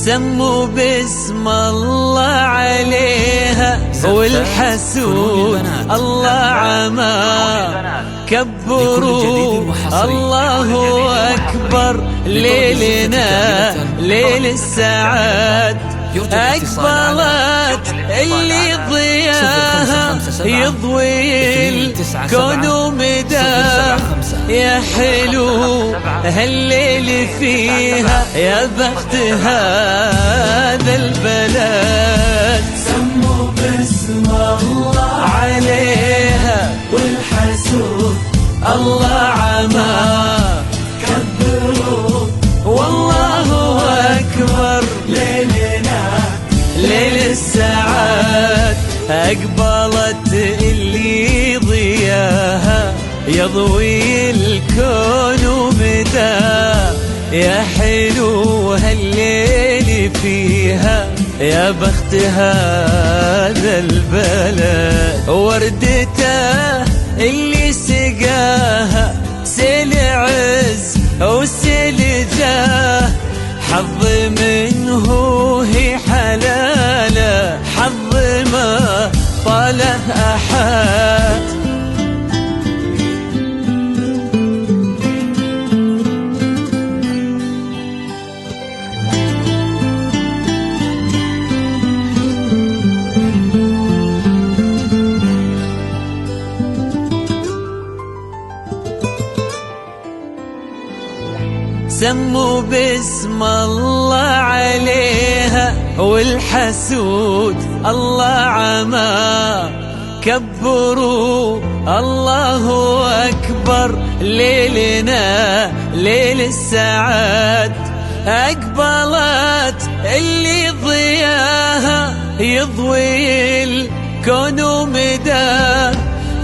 سموا باسم الله عليها، والحسود الله عمى. كبروا الله أكبر، ليلنا ليل السعاد. أقبلت اللي ضياها يضوي الكون ومداه. يا حلو هالليل فيها، يا بخت هذا البلد. سموا باسم الله عليها، والحسود الله عمى. كبروا والله أكبر، ليلنا ليل السعاد. أقبلت اللي ضياها يضوي الكون ومداه. يا حلو هالليل فيها، يا بخت هذا البلد. وردته اللي سقاها سيل عز وسيل جاه. حظ منه هي حلاله، حظ ما طاله أحد. سموا باسم الله عليها، والحسود الله عمى. كبروا الله أكبر، ليلنا ليل السعاد. أقبلت اللي ضياها يضوي الكون ومداه.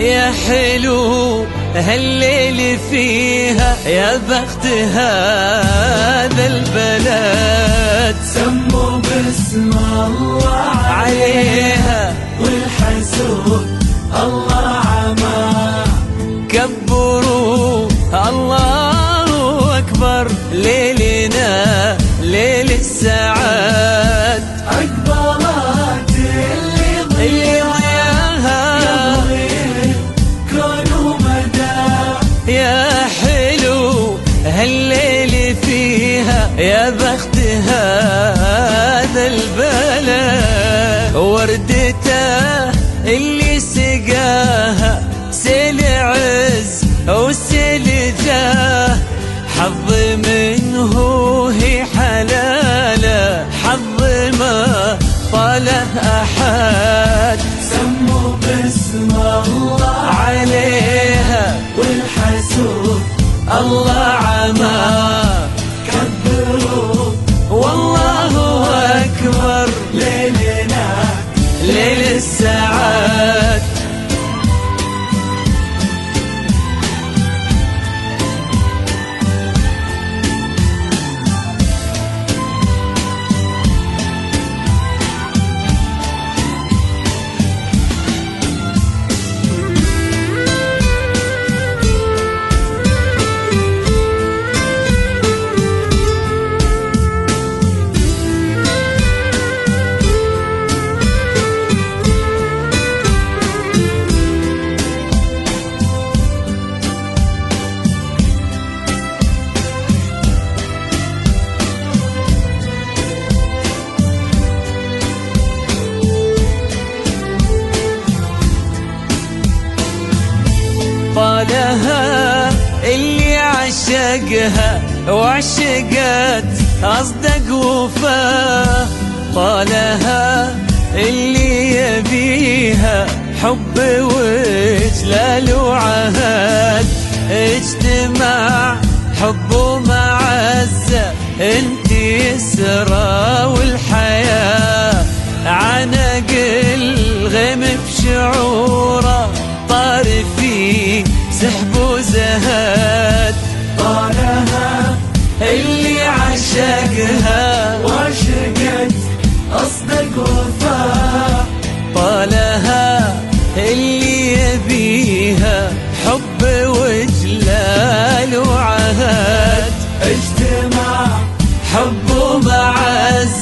يا حلو هالليل فيها، يا بخت هذا البلد. سموا باسم الله عليها، والحسود الله عمى. كبروا الله أكبر، ليلنا ليل السعاد. أقبلت اللي ضياها كون ومداه. يا حلو هالليل فيها، يا بخت هذا البلد. وردته اللي سقاها سيل عز وسيل جاه. حظ منه هي حلاله، حظ ما طاله أحد. سموا باسم الله عليها، والحسود الله عمى. كبروا والله أكبر، ليلنا ليل السعاد. طالها اللي عشقها وعشقت أصدق وفاه. طالها اللي يبيها حب وإجلال وعهد. اجتماع حب ومعزة، انت يسرى والحياة. عنق الغيم بشعوره، طار في سحب وزهد. طالها اللي عشقها وعشقت أصدق وفاء. طالها اللي يبيها حب وجلال وعهد. اجتماع حب ومعزة،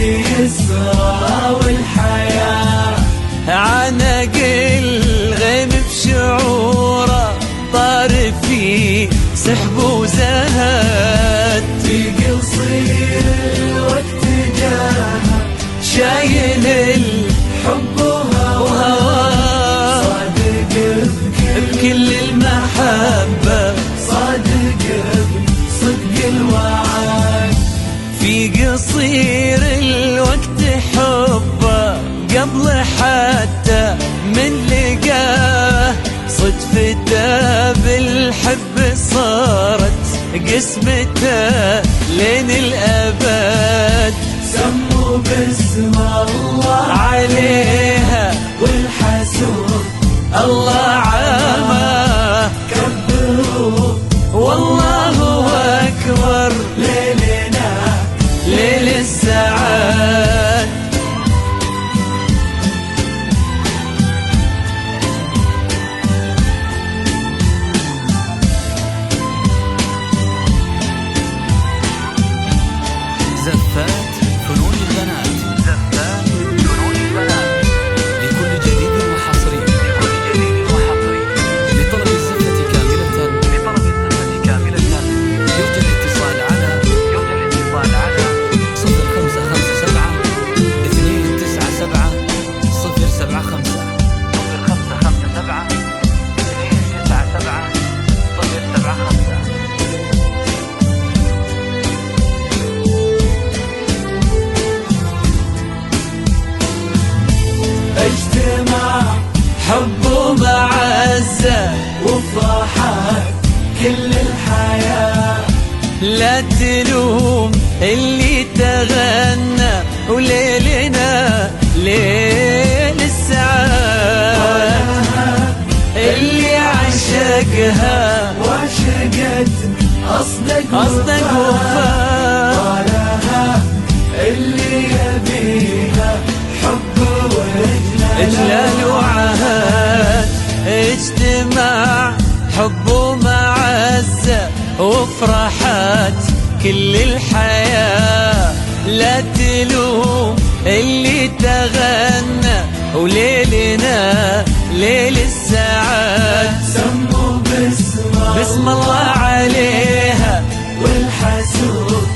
يسرى والحياة عانق الغيم بشعوره طار في سحب وزهد في قصير الوقت جاها شايل حب وهواه صادق بكل المحبة صادق بصدق الوعد في قصير الوقت حبه قبل حتى من لقاه صدفته بالحب صارت قسمته لين الأبد سموا باسم الله عليها والحسود الله عامه كبروا والله أكبر ليلنا ليل السعاد زفات فنون البنات. زفات فنون البنات لكل جديد وحصري. لطلب الزفة كاملة يرجى الاتصال على 0557 297 075 0557 297 075. اجتماع حب ومعزة وفرحات كل الحياة لا تلوم اللي تغنى وليلنا ليل السعاد اللي عشقها وعشقت أصدق وفاء طالها اللي يبيها حب إجلال وعهد اجتماع حب ومعزة وفرحات كل الحياة لا تلوم اللي تغنى وليلنا ليل السعاد سموا بسم الله عليها والحسود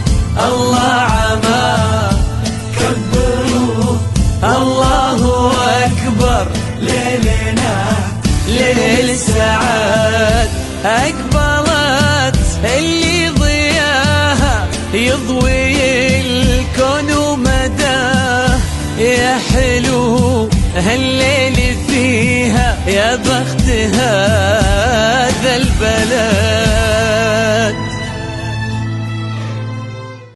الله عما كبروا الله أكبر ليلنا ليل السعاد أقبلت اللي ضياها يضوي الكون ومداه يا حلو هالليل فيها يا بخت هذا البلد